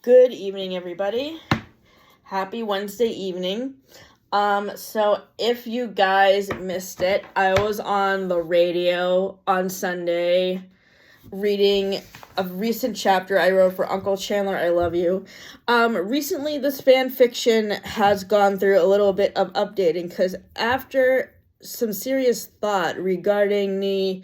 Good evening, everybody. Happy Wednesday evening. So if you guys missed it, I was on the radio on Sunday reading a recent chapter I wrote for Uncle Chandler, I Love You. Recently, this fan fiction has gone through a little bit of updating because after some serious thought regarding the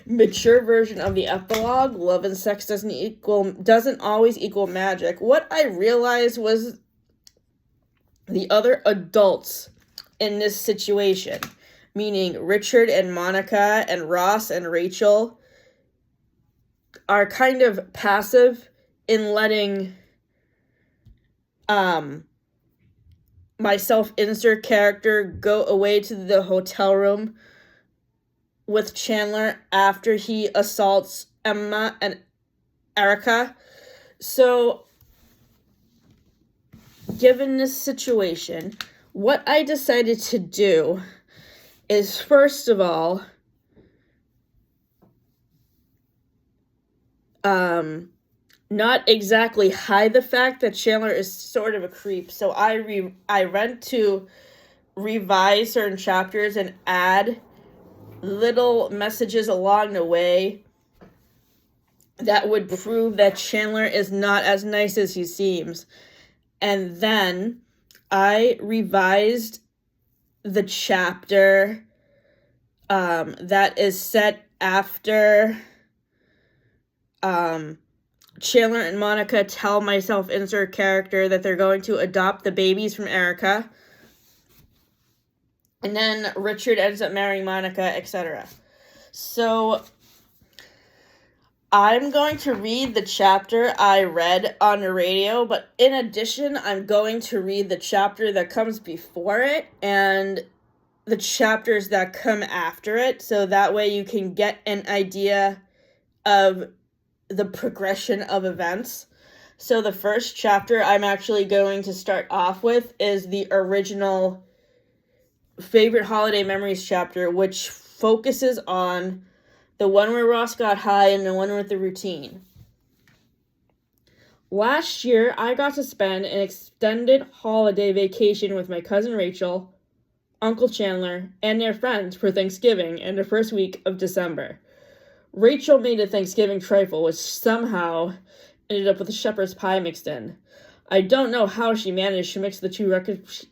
mature version of the epilogue, love and sex doesn't always equal magic, what I realized was the other adults in this situation, meaning Richard and Monica and Ross and Rachel, are kind of passive in letting my self-insert character go away to the hotel room with Chandler after he assaults Emma and Erica. So, given this situation, what I decided to do is, first of all, not exactly hide the fact that Chandler is sort of a creep. So I went to revise certain chapters and add little messages along the way that would prove that Chandler is not as nice as he seems. And then I revised the chapter that is set after Chandler and Monica tell my self-insert character that they're going to adopt the babies from Erica. And then Richard ends up marrying Monica, etc. So I'm going to read the chapter I read on the radio, but in addition, I'm going to read the chapter that comes before it and the chapters that come after it, so that way you can get an idea of the progression of events. So the first chapter I'm actually going to start off with is the original favorite holiday memories chapter, which focuses on the one where Ross got high and the one with the routine. Last year, I got to spend an extended holiday vacation with my cousin Rachel, Uncle Chandler, and their friends for Thanksgiving in the first week of December. Rachel made a Thanksgiving trifle, which somehow ended up with a shepherd's pie mixed in. I don't know how she managed to mix the two recipes.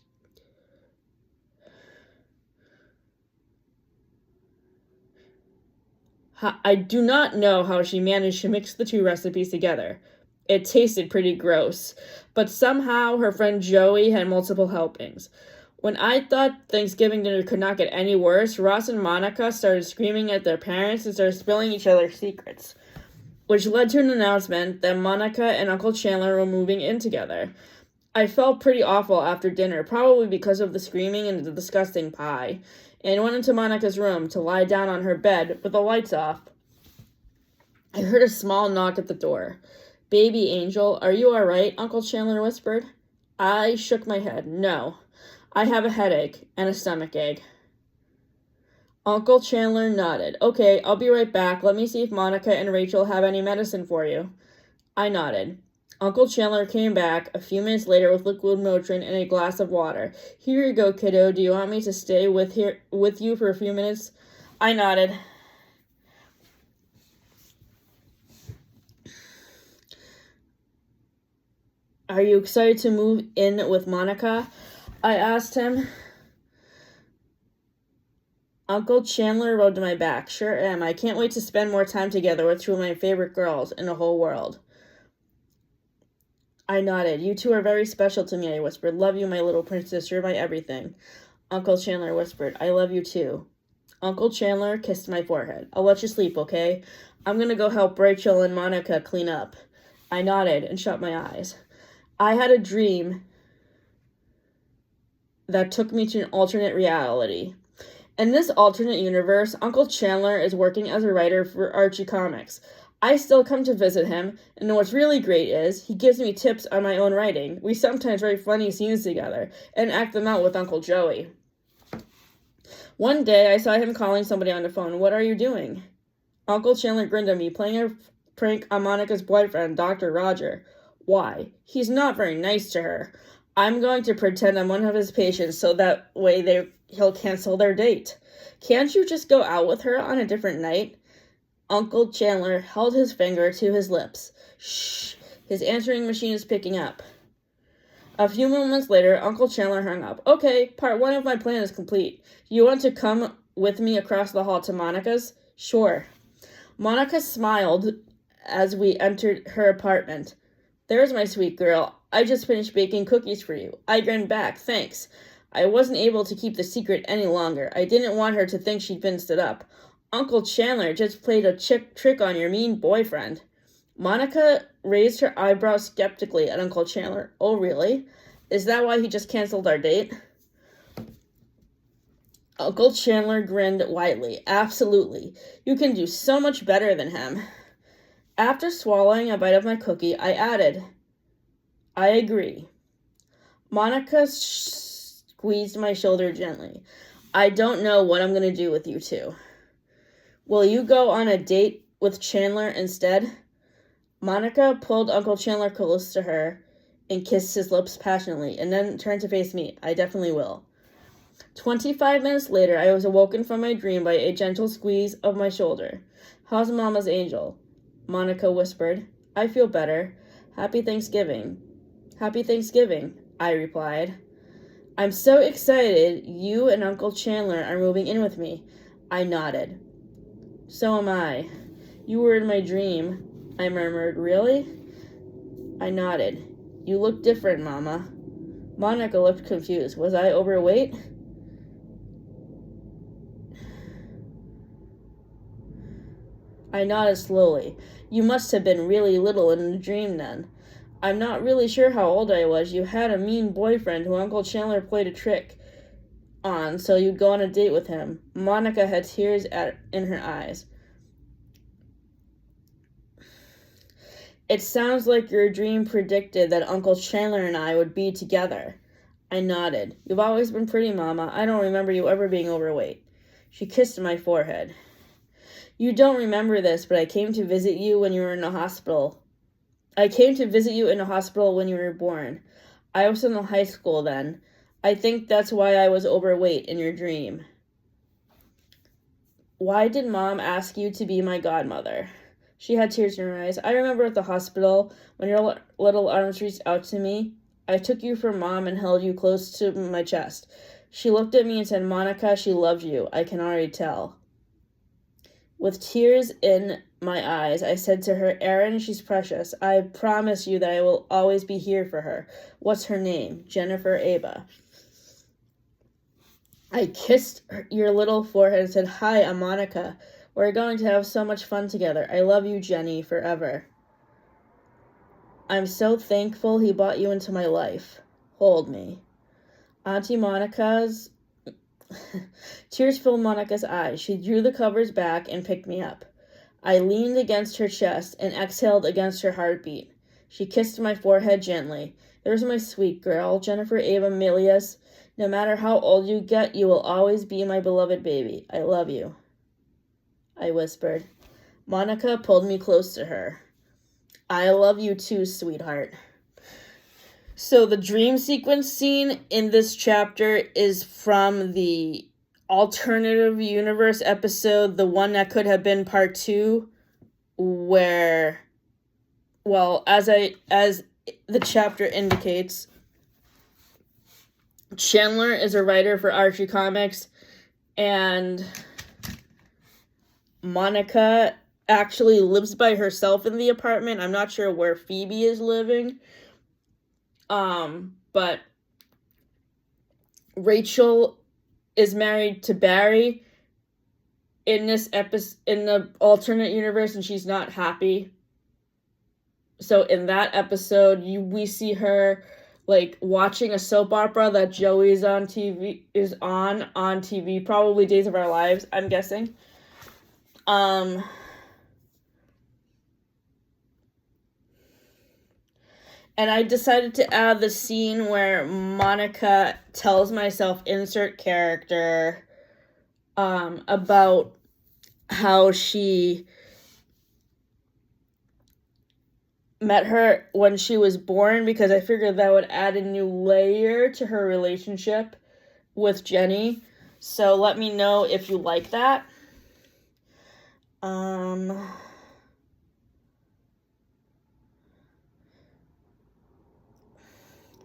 I do not know how she managed to mix the two recipes together. It tasted pretty gross, but somehow her friend Joey had multiple helpings. When I thought Thanksgiving dinner could not get any worse, Ross and Monica started screaming at their parents and started spilling each other's secrets, which led to an announcement that Monica and Uncle Chandler were moving in together. I felt pretty awful after dinner, probably because of the screaming and the disgusting pie, and went into Monica's room to lie down on her bed with the lights off. I heard a small knock at the door. "Baby angel, are you all right?" Uncle Chandler whispered. I shook my head. "No. I have a headache and a stomachache." Uncle Chandler nodded. "Okay, I'll be right back. Let me see if Monica and Rachel have any medicine for you." I nodded. Uncle Chandler came back a few minutes later with liquid Motrin and a glass of water. "Here you go, kiddo. Do you want me to stay with you for a few minutes?" I nodded. "Are you excited to move in with Monica?" I asked him. Uncle Chandler rubbed my back. "Sure am. I can't wait to spend more time together with two of my favorite girls in the whole world." I nodded. "You two are very special to me," I whispered. "Love you, my little princess. You're my everything." Uncle Chandler whispered, "I love you too." Uncle Chandler kissed my forehead. "I'll let you sleep, okay? I'm going to go help Rachel and Monica clean up." I nodded and shut my eyes. I had a dream that took me to an alternate reality. In this alternate universe, Uncle Chandler is working as a writer for Archie Comics. I still come to visit him, and what's really great is he gives me tips on my own writing. We sometimes write funny scenes together and act them out with Uncle Joey. One day, I saw him calling somebody on the phone. "What are you doing?" Uncle Chandler grinned at me, playing a prank on Monica's boyfriend, Dr. Roger. Why? He's not very nice to her. I'm going to pretend I'm one of his patients so that way he'll cancel their date. Can't you just go out with her on a different night? Uncle Chandler held his finger to his lips. Shh, his answering machine is picking up. A few moments later, Uncle Chandler hung up. Okay, part 1 of my plan is complete. You want to come with me across the hall to Monica's? Sure. Monica smiled as we entered her apartment. There's my sweet girl. I just finished baking cookies for you. I grinned back. Thanks. I wasn't able to keep the secret any longer. I didn't want her to think she'd been stood up. Uncle Chandler just played a trick on your mean boyfriend. Monica raised her eyebrows skeptically at Uncle Chandler. Oh, really? Is that why he just canceled our date? Uncle Chandler grinned widely. Absolutely. You can do so much better than him. After swallowing a bite of my cookie, I added, I agree. Monica squeezed my shoulder gently. I don't know what I'm going to do with you two. Will you go on a date with Chandler instead? Monica pulled Uncle Chandler close to her and kissed his lips passionately, and then turned to face me. I definitely will. 25 minutes later, I was awoken from my dream by a gentle squeeze of my shoulder. How's Mama's angel? Monica whispered. I feel better. Happy Thanksgiving. Happy Thanksgiving, I replied. I'm so excited you and Uncle Chandler are moving in with me. I nodded. So am I. You were in my dream, I murmured. Really? I nodded. You look different, Mama. Monica looked confused. Was I overweight? I nodded slowly. You must have been really little in the dream then. I'm not really sure how old I was. You had a mean boyfriend who Uncle Chandler played a trick on, so you'd go on a date with him. Monica had tears in her eyes. It sounds like your dream predicted that Uncle Chandler and I would be together. I nodded. You've always been pretty, Mama. I don't remember you ever being overweight. She kissed my forehead. You don't remember this, but I came to visit you when you were in the hospital. I came to visit you in the hospital when you were born. I was in high school then. I think that's why I was overweight in your dream. Why did Mom ask you to be my godmother? She had tears in her eyes. I remember at the hospital, when your little arms reached out to me, I took you from Mom and held you close to my chest. She looked at me and said, Monica, she loved you. I can already tell. With tears in my eyes, I said to her, Erin, she's precious. I promise you that I will always be here for her. What's her name? Jennifer Ava. I kissed your little forehead and said, Hi, I'm Monica. We're going to have so much fun together. I love you, Jenny, forever. I'm so thankful he brought you into my life. Hold me. Auntie Monica's... Tears filled Monica's eyes. She drew the covers back and picked me up. I leaned against her chest and exhaled against her heartbeat. She kissed my forehead gently. There's my sweet girl, Jennifer Ava Milius. No matter how old you get, you will always be my beloved baby. I love you. I whispered. Monica pulled me close to her. I love you too, sweetheart. So the dream sequence scene in this chapter is from the alternative universe episode, the one that could have been part 2, where, well, as the chapter indicates, Chandler is a writer for Archie Comics, and Monica actually lives by herself in the apartment. I'm not sure where Phoebe is living. But Rachel is married to Barry in this episode, in the alternate universe, and she's not happy. So in that episode, we see her like watching a soap opera that Joey's on TV, probably Days of Our Lives, I'm guessing. And I decided to add the scene where Monica tells myself, insert character, about how she met her when she was born because I figured that would add a new layer to her relationship with Jenny. So let me know if you like that.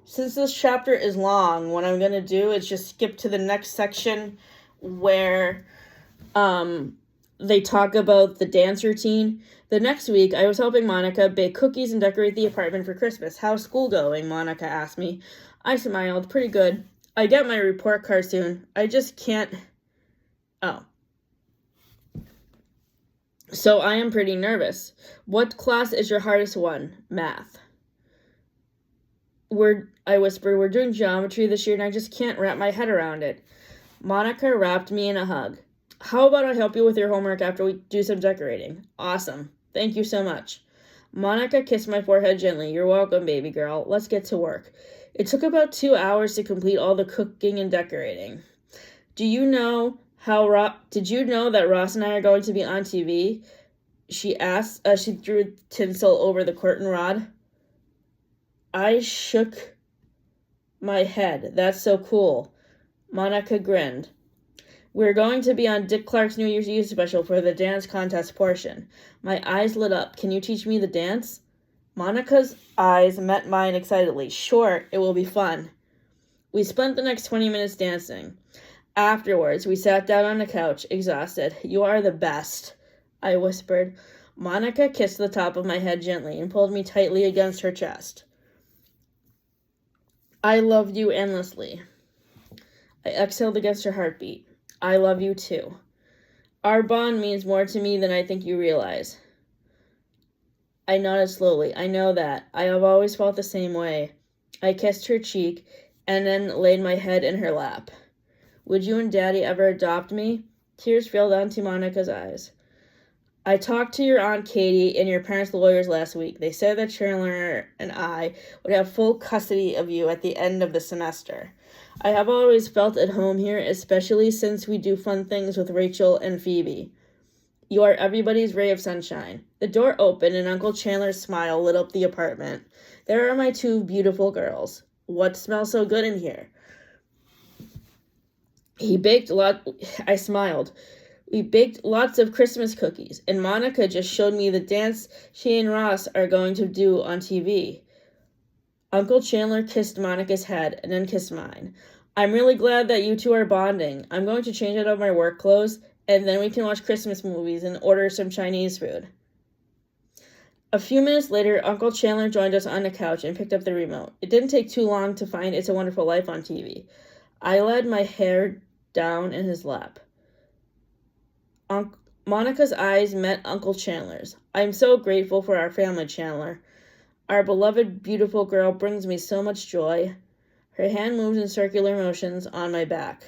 Since this chapter is long, what I'm going to do is just skip to the next section where they talk about the dance routine. The next week, I was helping Monica bake cookies and decorate the apartment for Christmas. How's school going? Monica asked me. I smiled. Pretty good. I get my report card soon. I just can't... Oh. So I am pretty nervous. What class is your hardest one? Math. I whispered, we're doing geometry this year and I just can't wrap my head around it. Monica wrapped me in a hug. How about I help you with your homework after we do some decorating? Awesome. Thank you so much. Monica kissed my forehead gently. You're welcome, baby girl. Let's get to work. It took about 2 hours to complete all the cooking and decorating. Did you know that Ross and I are going to be on TV? She asked as she threw tinsel over the curtain rod. I shook my head. That's so cool. Monica grinned. We're going to be on Dick Clark's New Year's Eve special for the dance contest portion. My eyes lit up. Can you teach me the dance? Monica's eyes met mine excitedly. Sure, it will be fun. We spent the next 20 minutes dancing. Afterwards, we sat down on the couch, exhausted. You are the best, I whispered. Monica kissed the top of my head gently and pulled me tightly against her chest. I love you endlessly. I exhaled against her heartbeat. I love you too. Our bond means more to me than I think you realize. I nodded slowly. I know that. I have always felt the same way. I kissed her cheek and then laid my head in her lap. Would you and Daddy ever adopt me? Tears fell onto Monica's eyes. I talked to your Aunt Katie and your parents' lawyers last week. They said that Chandler and I would have full custody of you at the end of the semester. I have always felt at home here, especially since we do fun things with Rachel and Phoebe. You are everybody's ray of sunshine. The door opened and Uncle Chandler's smile lit up the apartment. There are my 2 beautiful girls. What smells so good in here? I smiled. We baked lots of Christmas cookies, and Monica just showed me the dance she and Ross are going to do on TV. Uncle Chandler kissed Monica's head and then kissed mine. I'm really glad that you 2 are bonding. I'm going to change out of my work clothes, and then we can watch Christmas movies and order some Chinese food. A few minutes later, Uncle Chandler joined us on the couch and picked up the remote. It didn't take too long to find It's a Wonderful Life on TV. I laid my hair down in his lap. Monica's eyes met Uncle Chandler's. I'm so grateful for our family, Chandler. Our beloved, beautiful girl brings me so much joy. Her hand moves in circular motions on my back.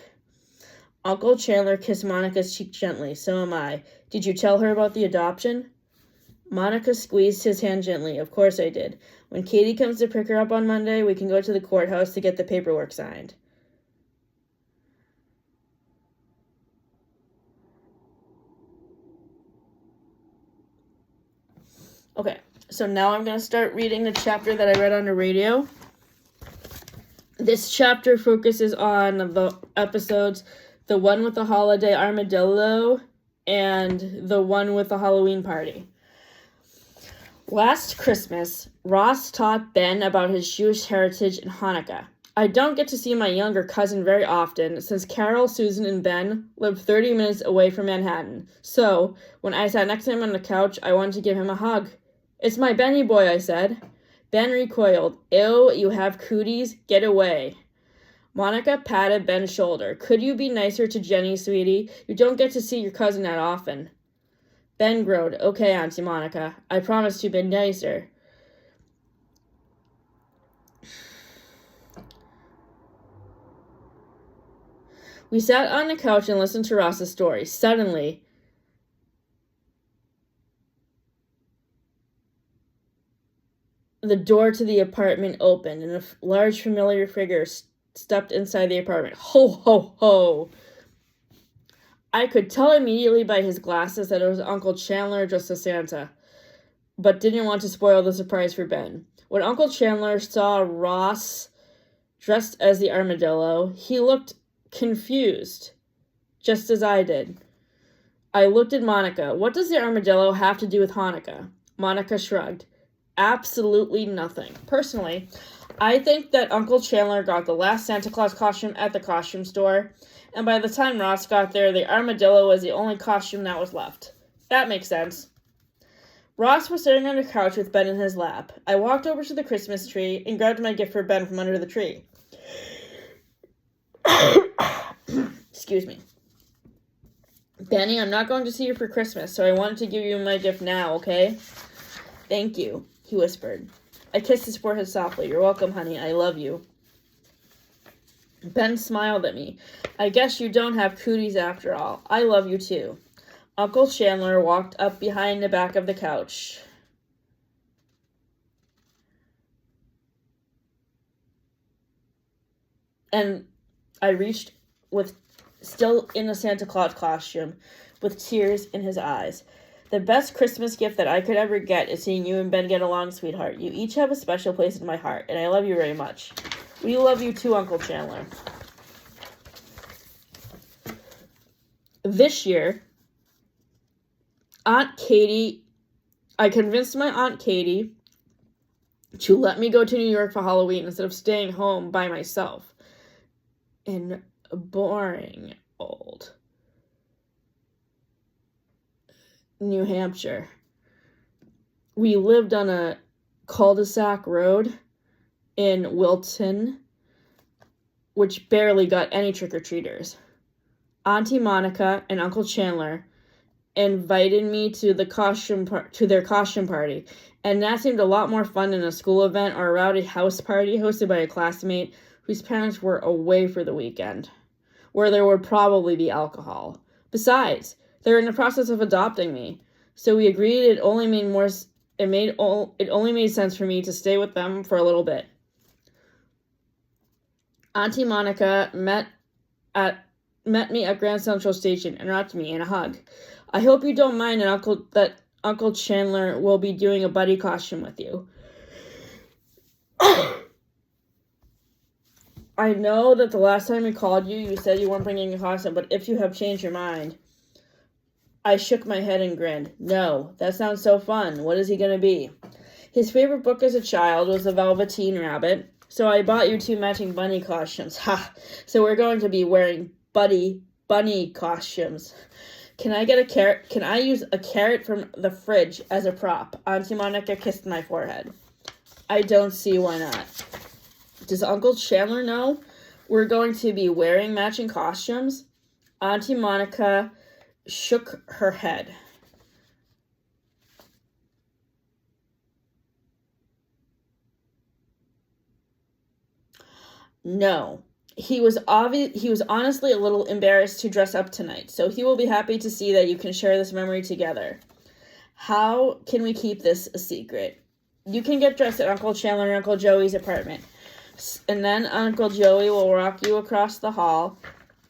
Uncle Chandler kissed Monica's cheek gently. So am I. Did you tell her about the adoption? Monica squeezed his hand gently. Of course I did. When Katie comes to pick her up on Monday, we can go to the courthouse to get the paperwork signed. Okay, so now I'm going to start reading the chapter that I read on the radio. This chapter focuses on the episodes, the one with the holiday armadillo and the one with the Halloween party. Last Christmas, Ross taught Ben about his Jewish heritage and Hanukkah. I don't get to see my younger cousin very often since Carol, Susan, and Ben live 30 minutes away from Manhattan. So, when I sat next to him on the couch, I wanted to give him a hug. It's my Benny boy, I said. Ben recoiled. Ew, you have cooties? Get away. Monica patted Ben's shoulder. Could you be nicer to Jenny, sweetie? You don't get to see your cousin that often. Ben groaned. Okay, Auntie Monica. I promise to be nicer. We sat on the couch and listened to Ross's story. Suddenly, the door to the apartment opened, and a large familiar figure stepped inside the apartment. Ho, ho, ho! I could tell immediately by his glasses that it was Uncle Chandler dressed as Santa. but didn't want to spoil the surprise for Ben. When Uncle Chandler saw Ross dressed as the armadillo, he looked confused, just as I did. I looked at Monica. What does the armadillo have to do with Hanukkah? Monica shrugged. Absolutely nothing. Personally, I think that Uncle Chandler got the last Santa Claus costume at the costume store, and by the time Ross got there, the armadillo was the only costume that was left. That makes sense. Ross was sitting on a couch with Ben in his lap. I walked over to the Christmas tree and grabbed my gift for Ben from under the tree. Excuse me. Benny, I'm not going to see you for Christmas, so I wanted to give you my gift now, okay? Thank you, he whispered. I kissed his forehead softly. You're welcome, honey. I love you. Ben smiled at me. I guess you don't have cooties after all. I love you too. Uncle Chandler walked up behind the back of the couch. And I reached with still in a Santa Claus costume, with tears in his eyes. The best Christmas gift that I could ever get is seeing you and Ben get along, sweetheart. You each have a special place in my heart, and I love you very much. We love you too, Uncle Chandler. This year, I convinced my Aunt Katie to let me go to New York for Halloween instead of staying home by myself in boring old New Hampshire. We lived on a cul-de-sac road in Wilton, which barely got any trick-or-treaters. Auntie Monica and Uncle Chandler invited me to their costume party, and that seemed a lot more fun than a school event or a rowdy house party hosted by a classmate whose parents were away for the weekend, where there would probably be alcohol. Besides, they're in the process of adopting me, so we agreed it only made sense for me to stay with them for a little bit. Auntie Monica met me at Grand Central Station and wrapped me in a hug. I hope you don't mind that Uncle Chandler will be doing a buddy costume with you. I know that the last time we called you, you said you weren't bringing a costume, but if you have changed your mind. I shook my head and grinned. No, that sounds so fun. What is he going to be? His favorite book as a child was The Velveteen Rabbit, so I bought you 2 matching bunny costumes. Ha! So we're going to be wearing bunny costumes. Can I get a carrot? Can I use a carrot from the fridge as a prop? Auntie Monica kissed my forehead. I don't see why not. Does Uncle Chandler know we're going to be wearing matching costumes? Auntie Monica shook her head. No. He was honestly a little embarrassed to dress up tonight, so he will be happy to see that you can share this memory together. How can we keep this a secret? You can get dressed at Uncle Chandler and Uncle Joey's apartment, and then Uncle Joey will walk you across the hall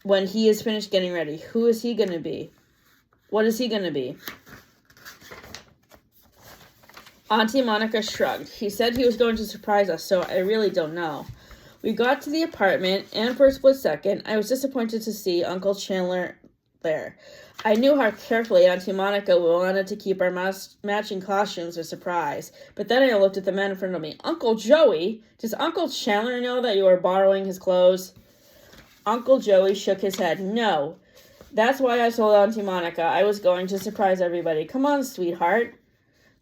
when he is finished getting ready. Who is he going to be? What is he going to be? Auntie Monica shrugged. He said he was going to surprise us, so I really don't know. We got to the apartment, and for a split second, I was disappointed to see Uncle Chandler there. I knew how carefully Auntie Monica wanted to keep our matching costumes a surprise, but then I looked at the man in front of me. Uncle Joey? Does Uncle Chandler know that you are borrowing his clothes? Uncle Joey shook his head. No. That's why I told Auntie Monica I was going to surprise everybody. Come on, sweetheart.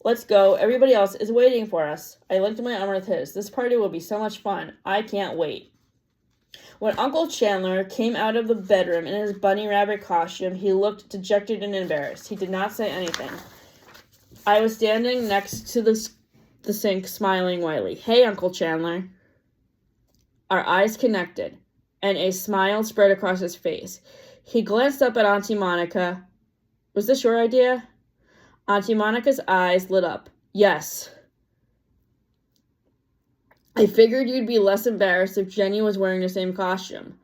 Let's go. Everybody else is waiting for us. I linked my arm with his. This party will be so much fun. I can't wait. When Uncle Chandler came out of the bedroom in his bunny rabbit costume, he looked dejected and embarrassed. He did not say anything. I was standing next to the sink, smiling widely. Hey, Uncle Chandler. Our eyes connected, and a smile spread across his face. He glanced up at Auntie Monica. Was this your idea? Auntie Monica's eyes lit up. Yes. I figured you'd be less embarrassed if Jenny was wearing the same costume.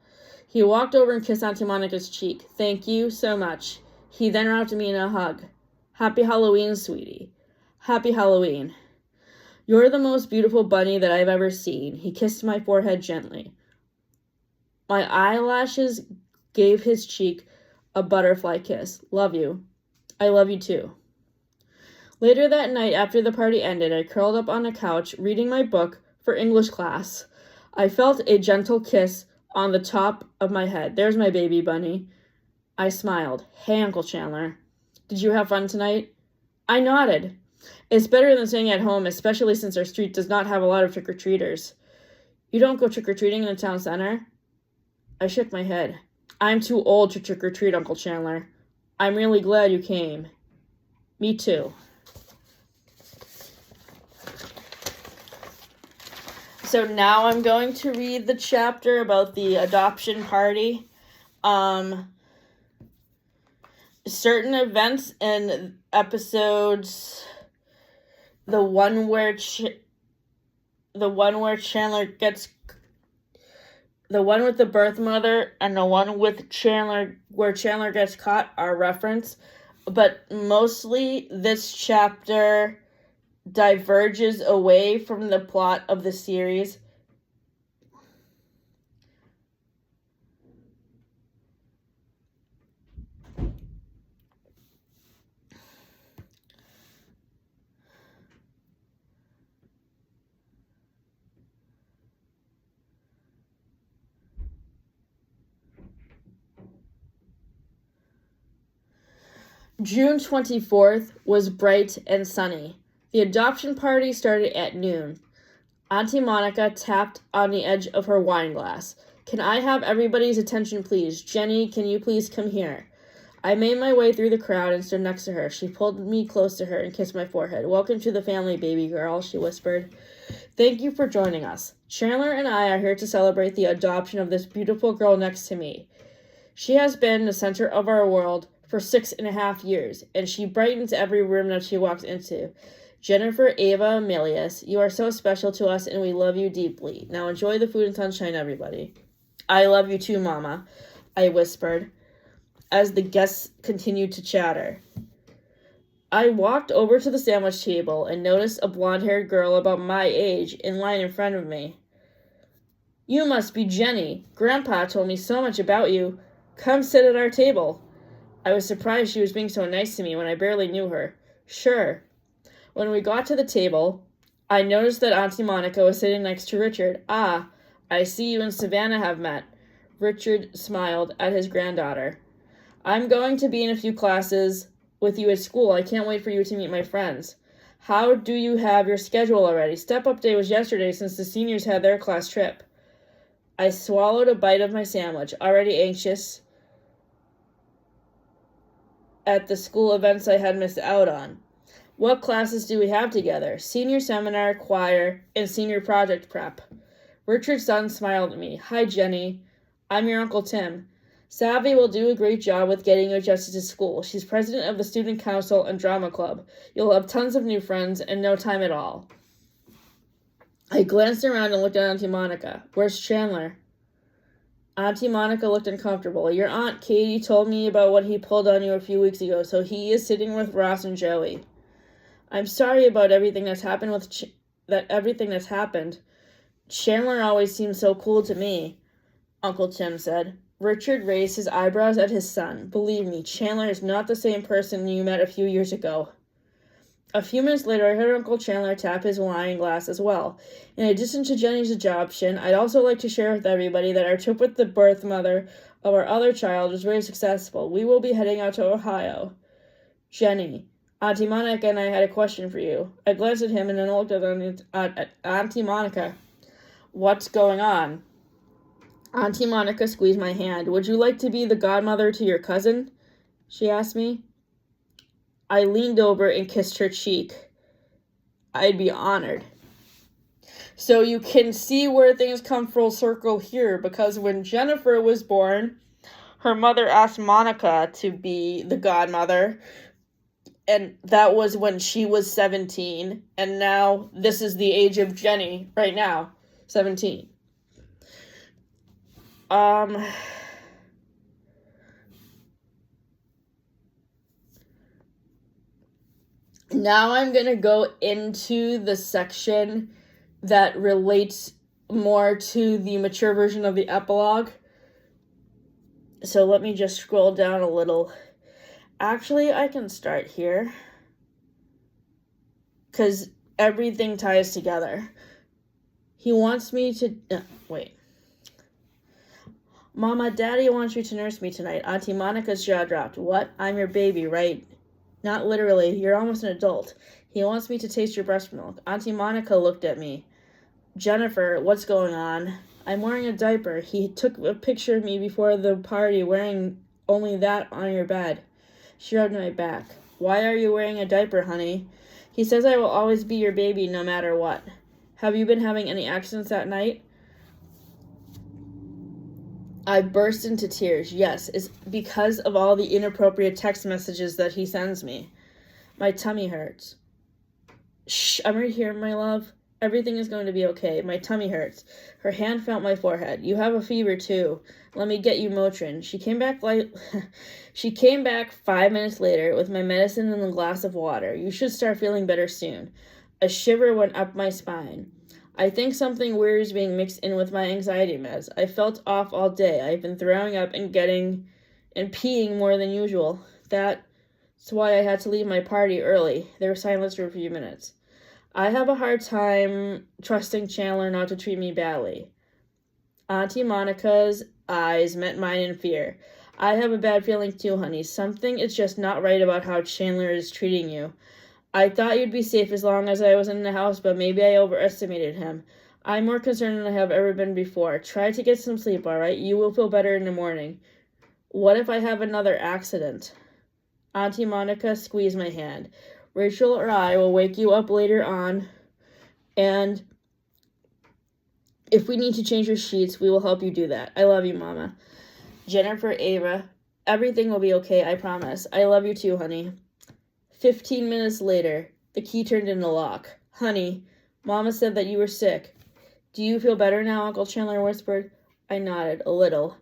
He walked over and kissed Auntie Monica's cheek. Thank you so much. He then wrapped me in a hug. Happy Halloween, sweetie. Happy Halloween. You're the most beautiful bunny that I've ever seen. He kissed my forehead gently. My eyelashes gave his cheek a butterfly kiss. Love you. I love you too. Later that night, after the party ended, I curled up on a couch, reading my book for English class. I felt a gentle kiss on the top of my head. There's my baby bunny. I smiled. Hey, Uncle Chandler. Did you have fun tonight? I nodded. It's better than staying at home, especially since our street does not have a lot of trick-or-treaters. You don't go trick-or-treating in the town center? I shook my head. I'm too old to trick-or-treat, Uncle Chandler. I'm really glad you came. Me too. So now I'm going to read the chapter about the adoption party. Certain events in episodes, the one with the birth mother and the one with Chandler where Chandler gets caught are referenced, but mostly this chapter diverges away from the plot of the series. June 24th was bright and sunny. The adoption party started at noon. Auntie Monica tapped on the edge of her wine glass. Can I have everybody's attention, please? Jenny, can you please come here? I made my way through the crowd and stood next to her. She pulled me close to her and kissed my forehead. Welcome to the family, baby girl, she whispered. Thank you for joining us. Chandler and I are here to celebrate the adoption of this beautiful girl next to me. She has been the center of our world for 6.5 years, and she brightens every room that she walks into. Jennifer Ava Milius, you are so special to us, and we love you deeply. Now enjoy the food and sunshine, everybody. I love you too, Mama, I whispered, as the guests continued to chatter. I walked over to the sandwich table and noticed a blonde-haired girl about my age in line in front of me. You must be Jenny. Grandpa told me so much about you. Come sit at our table. I was surprised she was being so nice to me when I barely knew her. Sure. When we got to the table, I noticed that Auntie Monica was sitting next to Richard. Ah, I see you and Savannah have met. Richard smiled at his granddaughter. I'm going to be in a few classes with you at school. I can't wait for you to meet my friends. How do you have your schedule already? Step-up day was yesterday since the seniors had their class trip. I swallowed a bite of my sandwich, already anxious at the school events I had missed out on. What classes do we have together? Senior seminar, choir, and senior project prep. Richard's son smiled at me. Hi, Jenny. I'm your Uncle Tim. Savvy will do a great job with getting you adjusted to school. She's president of the student council and drama club. You'll have tons of new friends in no time at all. I glanced around and looked at Auntie Monica. Where's Chandler? Auntie Monica looked uncomfortable. Your Aunt Katie told me about what he pulled on you a few weeks ago, so he is sitting with Ross and Joey. I'm sorry about everything that's happened that's happened. Chandler always seemed so cool to me, Uncle Tim said. Richard raised his eyebrows at his son. Believe me, Chandler is not the same person you met a few years ago. A few minutes later, I heard Uncle Chandler tap his wine glass as well. In addition to Jenny's adoption, I'd also like to share with everybody that our trip with the birth mother of our other child was very successful. We will be heading out to Ohio. Jenny, Auntie Monica and I had a question for you. I glanced at him and then looked at Auntie Monica. What's going on? Auntie Monica squeezed my hand. Would you like to be the godmother to your cousin? She asked me. I leaned over and kissed her cheek. I'd be honored. So you can see where things come full circle here, because when Jennifer was born, her mother asked Monica to be the godmother, and that was when she was 17, and now this is the age of Jenny right now, 17. Now I'm going to go into the section that relates more to the mature version of the epilogue. So let me just scroll down a little. Actually, I can start here, because everything ties together. He wants me to... wait. Mama, Daddy wants you to nurse me tonight. Auntie Monica's jaw dropped. What? I'm your baby, right? Not literally. You're almost an adult. He wants me to taste your breast milk. Auntie Monica looked at me. Jennifer, what's going on? I'm wearing a diaper. He took a picture of me before the party wearing only that on your bed. She rubbed my back. Why are you wearing a diaper, honey? He says I will always be your baby no matter what. Have you been having any accidents that night? I burst into tears. Yes, it's because of all the inappropriate text messages that he sends me. My tummy hurts. Shh, I'm right here, my love. Everything is going to be okay. My tummy hurts. Her hand felt my forehead. You have a fever, too. Let me get you Motrin. She came back 5 minutes later with my medicine and a glass of water. You should start feeling better soon. A shiver went up my spine. I think something weird is being mixed in with my anxiety meds. I felt off all day. I've been throwing up and peeing more than usual. That's why I had to leave my party early. There was silence for a few minutes. I have a hard time trusting Chandler not to treat me badly. Auntie Monica's eyes met mine in fear. I have a bad feeling too, honey. Something is just not right about how Chandler is treating you. I thought you'd be safe as long as I was in the house, but maybe I overestimated him. I'm more concerned than I have ever been before. Try to get some sleep, all right? You will feel better in the morning. What if I have another accident? Auntie Monica squeezed my hand. Rachel or I will wake you up later on, and if we need to change your sheets, we will help you do that. I love you, Mama. Jennifer, Ava, everything will be okay, I promise. I love you too, honey. 15 minutes later, the key turned in the lock. Honey, Mama said that you were sick. Do you feel better now, Uncle Chandler whispered. I nodded, a little.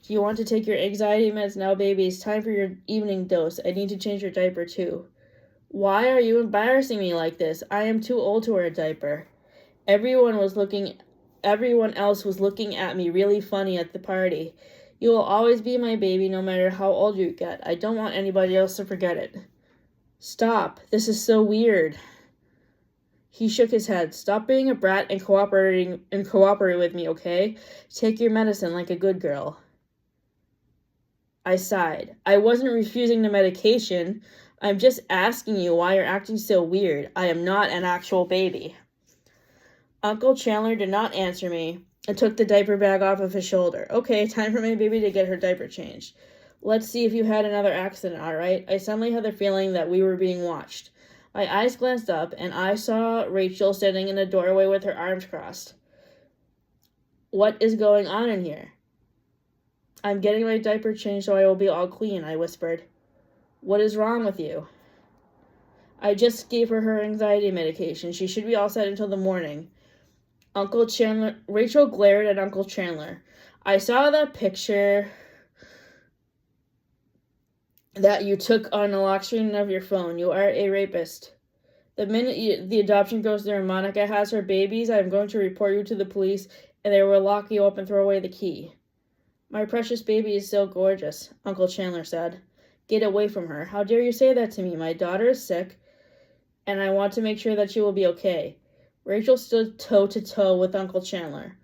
Do you want to take your anxiety meds now, baby? It's time for your evening dose. I need to change your diaper, too. Why are you embarrassing me like this? I am too old to wear a diaper. Everyone else was looking at me really funny at the party. You will always be my baby no matter how old you get. I don't want anybody else to forget it. Stop. This is so weird. He shook his head. Stop being a brat and cooperate with me, okay? Take your medicine like a good girl. I sighed. I wasn't refusing the medication. I'm just asking you why you're acting so weird. I am not an actual baby. Uncle Chandler did not answer me and took the diaper bag off of his shoulder. Okay, time for my baby to get her diaper changed. Let's see if you had another accident, all right? I suddenly had the feeling that we were being watched. My eyes glanced up, and I saw Rachel standing in the doorway with her arms crossed. What is going on in here? I'm getting my diaper changed so I will be all clean, I whispered. What is wrong with you? I just gave her anxiety medication. She should be all set until the morning. Rachel glared at Uncle Chandler. I saw that picture that you took on the lock screen of your phone. You are a rapist. The minute the adoption goes through and Monica has her babies, I am going to report you to the police, and they will lock you up and throw away the key. My precious baby is so gorgeous, Uncle Chandler said. Get away from her. How dare you say that to me? My daughter is sick, and I want to make sure that she will be okay. Rachel stood toe-to-toe with Uncle Chandler.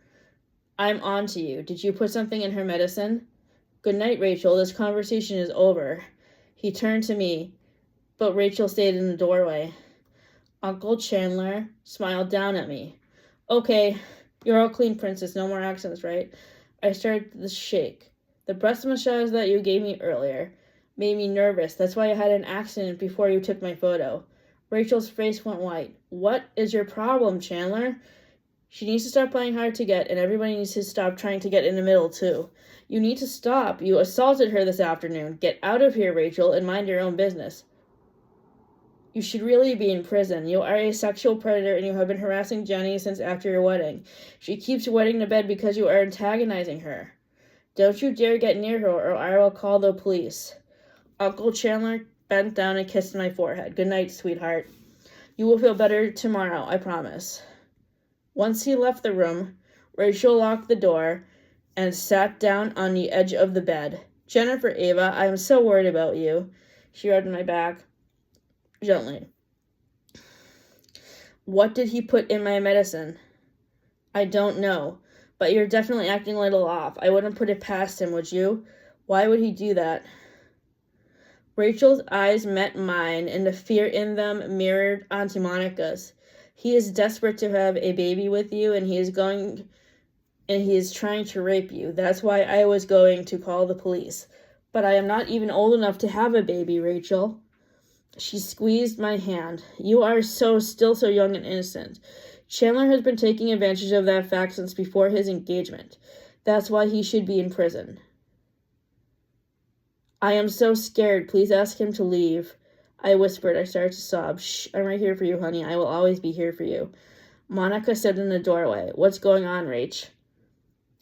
I'm on to you. Did you put something in her medicine? Good night, Rachel. This conversation is over. He turned to me, but Rachel stayed in the doorway. Uncle Chandler smiled down at me. Okay, you're all clean, princess. No more accidents, right? I started to shake. The breast massage that you gave me earlier made me nervous. That's why I had an accident before you took my photo. Rachel's face went white. What is your problem, Chandler? She needs to stop playing hard to get, and everybody needs to stop trying to get in the middle, too. You need to stop. You assaulted her this afternoon. Get out of here, Rachel, and mind your own business. You should really be in prison. You are a sexual predator, and you have been harassing Jenny since after your wedding. She keeps wetting the bed because you are antagonizing her. Don't you dare get near her, or I will call the police. Uncle Chandler bent down and kissed my forehead. Good night, sweetheart. You will feel better tomorrow, I promise. Once he left the room, Rachel locked the door and sat down on the edge of the bed. Jennifer, Ava, I am so worried about you. She rubbed my back gently. What did he put in my medicine? I don't know, but you're definitely acting a little off. I wouldn't put it past him, would you? Why would he do that? Rachel's eyes met mine, and the fear in them mirrored Auntie Monica's. He is desperate to have a baby with you, and he is trying to rape you. That's why I was going to call the police. But I am not even old enough to have a baby, Rachel. She squeezed my hand. You are still so young and innocent. Chandler has been taking advantage of that fact since before his engagement. That's why he should be in prison. I am so scared. Please ask him to leave. I whispered. I started to sob. Shh, I'm right here for you, honey. I will always be here for you. Monica stood in the doorway. What's going on, Rach?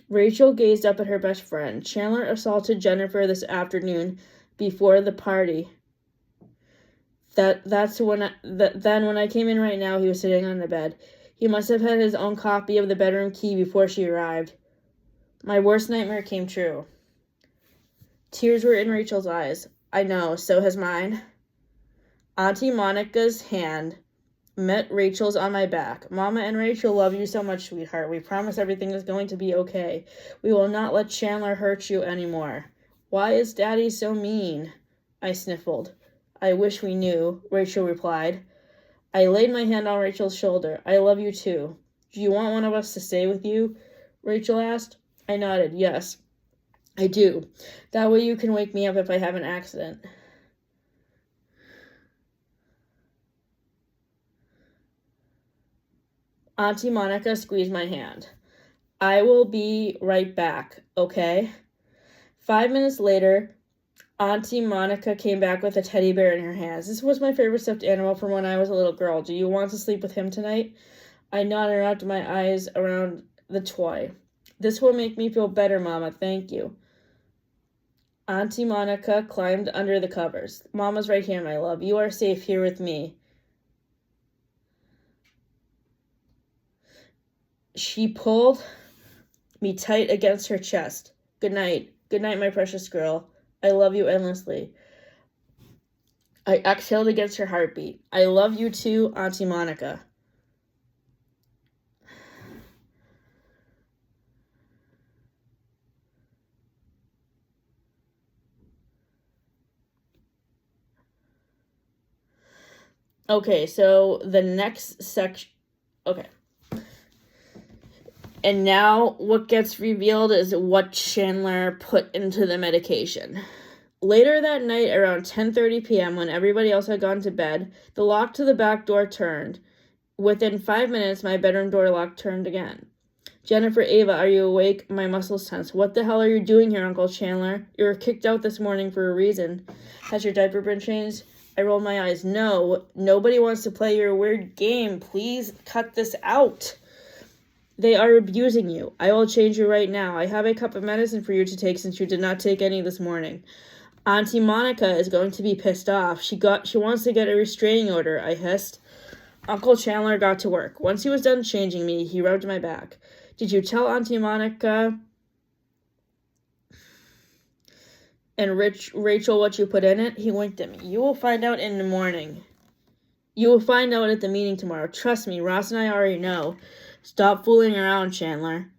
Rachel gazed up at her best friend. Chandler assaulted Jennifer this afternoon before the party. Then when I came in right now, he was sitting on the bed. He must have had his own copy of the bedroom key before she arrived. My worst nightmare came true. Tears were in Rachel's eyes. I know, so has mine. Auntie Monica's hand met Rachel's on my back. Mama and Rachel love you so much, sweetheart. We promise everything is going to be okay. We will not let Chandler hurt you anymore. Why is Daddy so mean? I sniffled. I wish we knew, Rachel replied. I laid my hand on Rachel's shoulder. I love you too. Do you want one of us to stay with you? Rachel asked. I nodded. Yes, I do. That way you can wake me up if I have an accident. Auntie Monica squeezed my hand. I will be right back, okay? 5 minutes later, Auntie Monica came back with a teddy bear in her hands. This was my favorite stuffed animal from when I was a little girl. Do you want to sleep with him tonight? I nodded and wrapped my eyes around the toy. This will make me feel better, Mama. Thank you. Auntie Monica climbed under the covers. Mama's right here, my love. You are safe here with me. She pulled me tight against her chest. Good night. Good night, my precious girl. I love you endlessly. I exhaled against her heartbeat. I love you too, Auntie Monica. Okay, so the next section... Okay. And now what gets revealed is what Chandler put into the medication. Later that night, around 10:30 p.m., when everybody else had gone to bed, the lock to the back door turned. Within 5 minutes, my bedroom door lock turned again. Jennifer, Ava, are you awake? My muscles tense. What the hell are you doing here, Uncle Chandler? You were kicked out this morning for a reason. Has your diaper been changed? I rolled my eyes. No, nobody wants to play your weird game. Please cut this out. They are abusing you. I will change you right now. I have a cup of medicine for you to take since you did not take any this morning. Auntie Monica is going to be pissed off. She wants to get a restraining order, I hissed. Uncle Chandler got to work. Once he was done changing me, he rubbed my back. Did you tell Auntie Monica and Rachel what you put in it? He winked at me. You will find out in the morning. You will find out at the meeting tomorrow. Trust me, Ross and I already know. Stop fooling around, Chandler.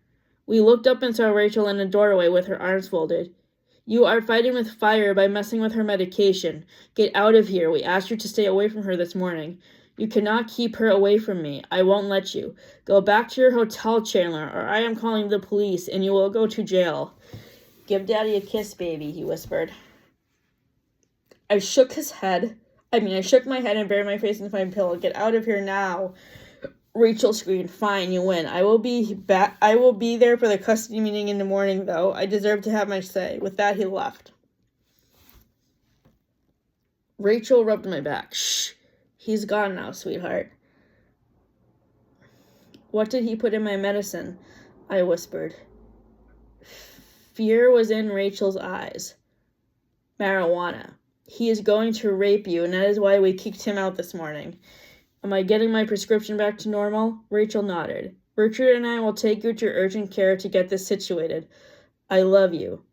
We looked up and saw Rachel in the doorway with her arms folded. You are fighting with fire by messing with her medication. Get out of here. We asked you to stay away from her this morning. You cannot keep her away from me. I won't let you. Go back to your hotel, Chandler, or I am calling the police and you will go to jail. Give Daddy a kiss, baby, he whispered. I shook my head and buried my face in my pillow. Get out of here now. Rachel screamed, Fine, you win. I will be there for the custody meeting in the morning, though. I deserve to have my say. With that, he left. Rachel rubbed my back. Shh. He's gone now, sweetheart. What did he put in my medicine? I whispered. Fear was in Rachel's eyes. Marijuana. He is going to rape you, and that is why we kicked him out this morning. Am I getting my prescription back to normal? Rachel nodded. Richard and I will take you to urgent care to get this situated. I love you,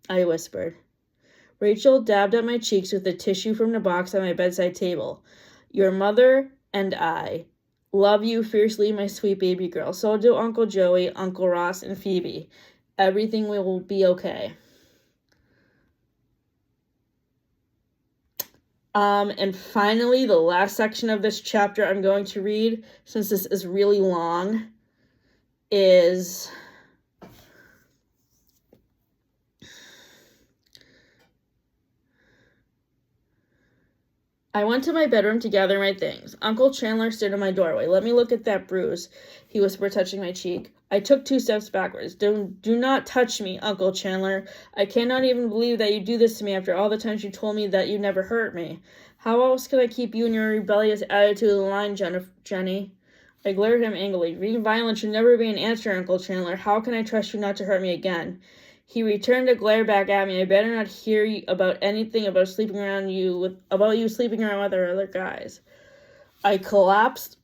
I whispered. Rachel dabbed at my cheeks with the tissue from the box on my bedside table. Your mother and I love you fiercely, my sweet baby girl. So do Uncle Joey, Uncle Ross, and Phoebe. Everything will be okay. And finally, the last section of this chapter I'm going to read, since this is really long, is I went to my bedroom to gather my things. Uncle Chandler stood in my doorway. Let me look at that bruise, he whispered, touching my cheek. I took 2 steps backwards. Do not touch me, Uncle Chandler. I cannot even believe that you do this to me after all the times you told me that you never hurt me. How else could I keep you and your rebellious attitude in line, Jenny? I glared at him angrily. Being violent should never be an answer, Uncle Chandler. How can I trust you not to hurt me again? He returned a glare back at me. I better not hear about anything about you sleeping around with other guys. I collapsed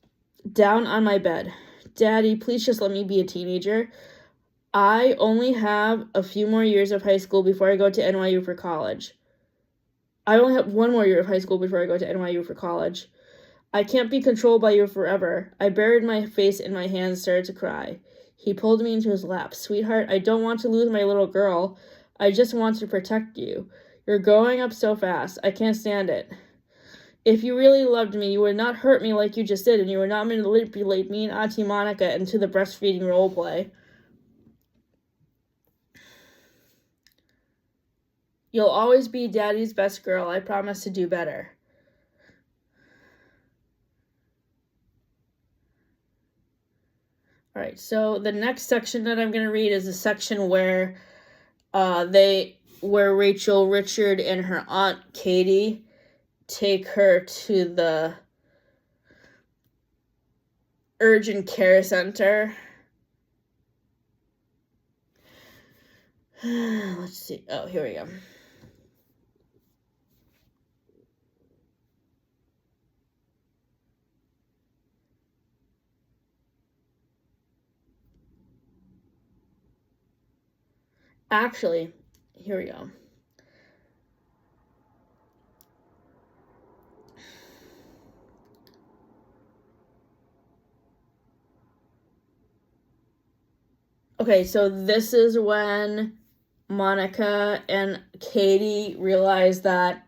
down on my bed. Daddy, please just let me be a teenager. I only have a few more years of high school before I go to NYU for college. I only have 1 more year of high school before I go to NYU for college. I can't be controlled by you forever. I buried my face in my hands and started to cry. He pulled me into his lap. Sweetheart, I don't want to lose my little girl. I just want to protect you. You're growing up so fast. I can't stand it. If you really loved me, you would not hurt me like you just did, and you would not manipulate me and Auntie Monica into the breastfeeding role play. You'll always be Daddy's best girl. I promise to do better. All right, so the next section that I'm going to read is a section where Rachel, Richard, and her Aunt Katie take her to the urgent care center. Let's see. Oh, here we go. Actually, here we go. Okay, so this is when Monica and Katie realize that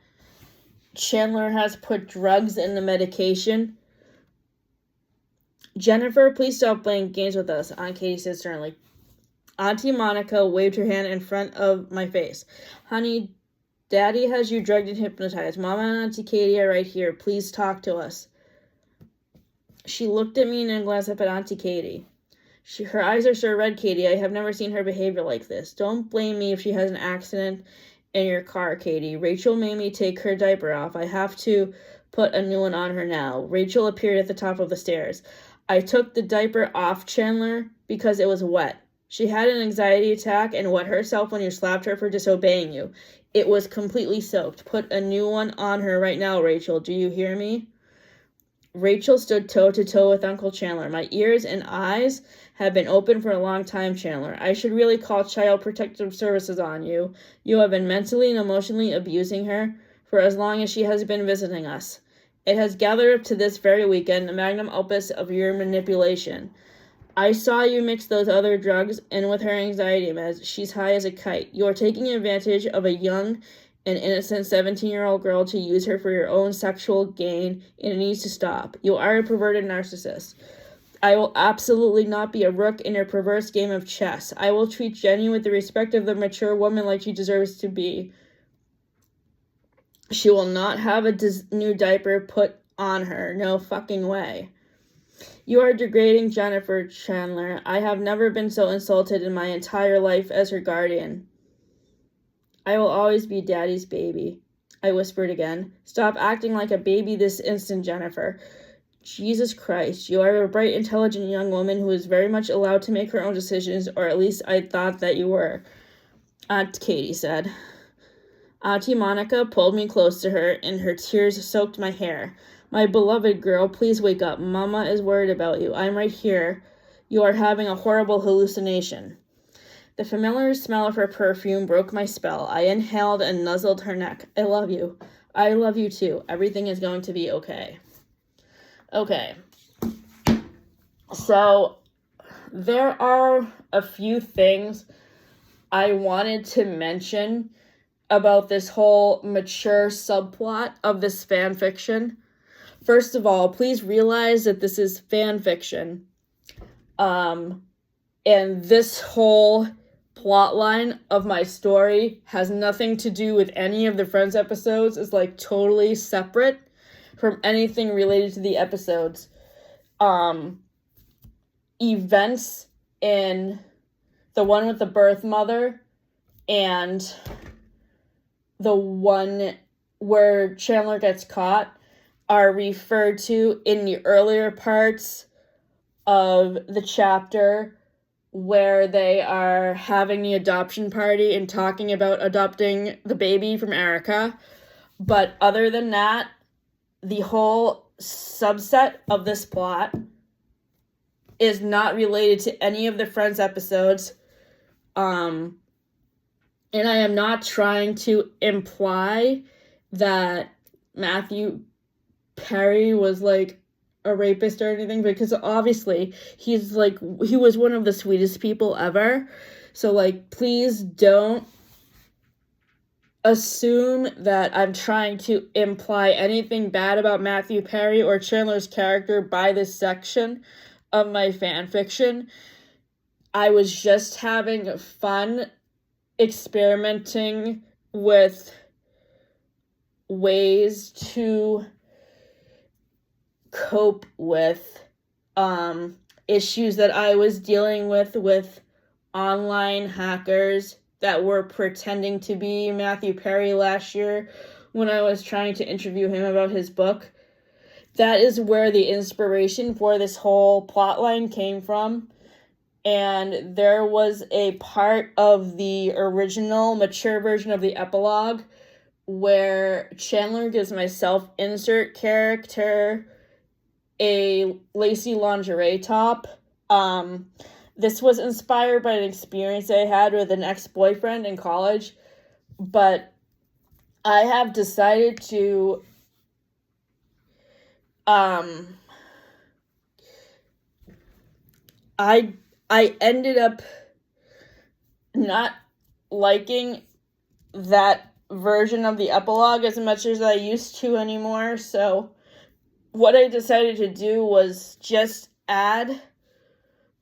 Chandler has put drugs in the medication. Jennifer, please stop playing games with us, Aunt Katie said sternly. Auntie Monica waved her hand in front of my face. Honey, Daddy has you drugged and hypnotized. Mama and Auntie Katie are right here. Please talk to us. She looked at me and then glanced up at Auntie Katie. Her eyes are so red, Katie. I have never seen her behavior like this. Don't blame me if she has an accident in your car, Katie. Rachel made me take her diaper off. I have to put a new one on her now. Rachel appeared at the top of the stairs. I took the diaper off Chandler because it was wet. She had an anxiety attack and wet herself when you slapped her for disobeying you. It was completely soaked. Put a new one on her right now, Rachel. Do you hear me? Rachel stood toe-to-toe with Uncle Chandler. My ears and eyes have been open for a long time, Chandler. I should really call Child Protective Services on you. You have been mentally and emotionally abusing her for as long as she has been visiting us. It has gathered up to this very weekend, the magnum opus of your manipulation. I saw you mix those other drugs in with her anxiety meds. She's high as a kite. You are taking advantage of a young and innocent 17-year-old girl to use her for your own sexual gain, and it needs to stop. You are a perverted narcissist. I will absolutely not be a rook in your perverse game of chess. I will treat Jenny with the respect of the mature woman like she deserves to be. She will not have a new diaper put on her. No fucking way. You are degrading Jennifer, Chandler. I have never been so insulted in my entire life as her guardian. I will always be Daddy's baby, I whispered again. Stop acting like a baby this instant, Jennifer. Jesus Christ, you are a bright, intelligent young woman who is very much allowed to make her own decisions, or at least I thought that you were, Aunt Katie said. Auntie Monica pulled me close to her, and her tears soaked my hair. My beloved girl, please wake up. Mama is worried about you. I'm right here. You are having a horrible hallucination. The familiar smell of her perfume broke my spell. I inhaled and nuzzled her neck. I love you. I love you too. Everything is going to be okay. Okay. So, there are a few things I wanted to mention about this whole mature subplot of this fan fiction. First of all, please realize that this is fan fiction. And this whole plot line of my story has nothing to do with any of the Friends episodes. It's like totally separate from anything related to the episodes. Events in the one with the birth mother and the one where Chandler gets caught are referred to in the earlier parts of the chapter where they are having the adoption party and talking about adopting the baby from Erica. But other than that, the whole subset of this plot is not related to any of the Friends episodes. And I am not trying to imply that Matthew Perry was like a rapist or anything, because obviously he was one of the sweetest people ever. So like, please don't assume that I'm trying to imply anything bad about Matthew Perry or Chandler's character by this section of my fan fiction. I was just having fun experimenting with ways to cope with issues that I was dealing with online hackers that were pretending to be Matthew Perry last year when I was trying to interview him about his book. That is where the inspiration for this whole plotline came from. And there was a part of the original mature version of the epilogue where Chandler gives my self-insert character a lacy lingerie top. This was inspired by an experience I had with an ex-boyfriend in college, but I have decided to I ended up not liking that version of the epilogue as much as I used to anymore, so what I decided to do was just add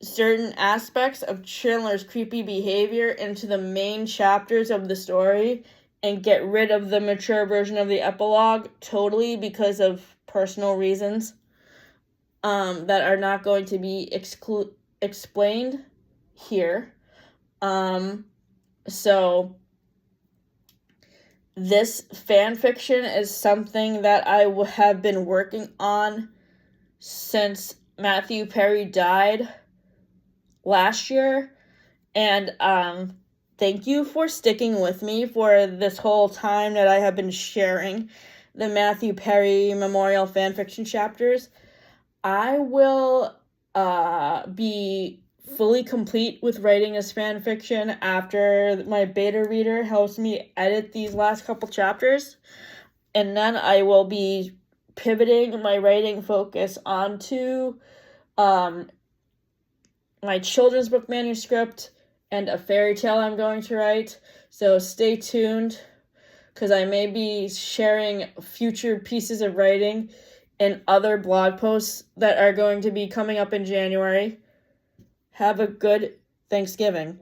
certain aspects of Chandler's creepy behavior into the main chapters of the story and get rid of the mature version of the epilogue totally because of personal reasons that are not going to be explained here. So this fan fiction is something that I have been working on since Matthew Perry died last year, and thank you for sticking with me for this whole time that I have been sharing the Matthew Perry Memorial fanfiction chapters. I will be fully complete with writing this fanfiction after my beta reader helps me edit these last couple chapters, and then I will be pivoting my writing focus onto my children's book manuscript and a fairy tale I'm going to write. So stay tuned, because I may be sharing future pieces of writing and other blog posts that are going to be coming up in January. Have a good Thanksgiving.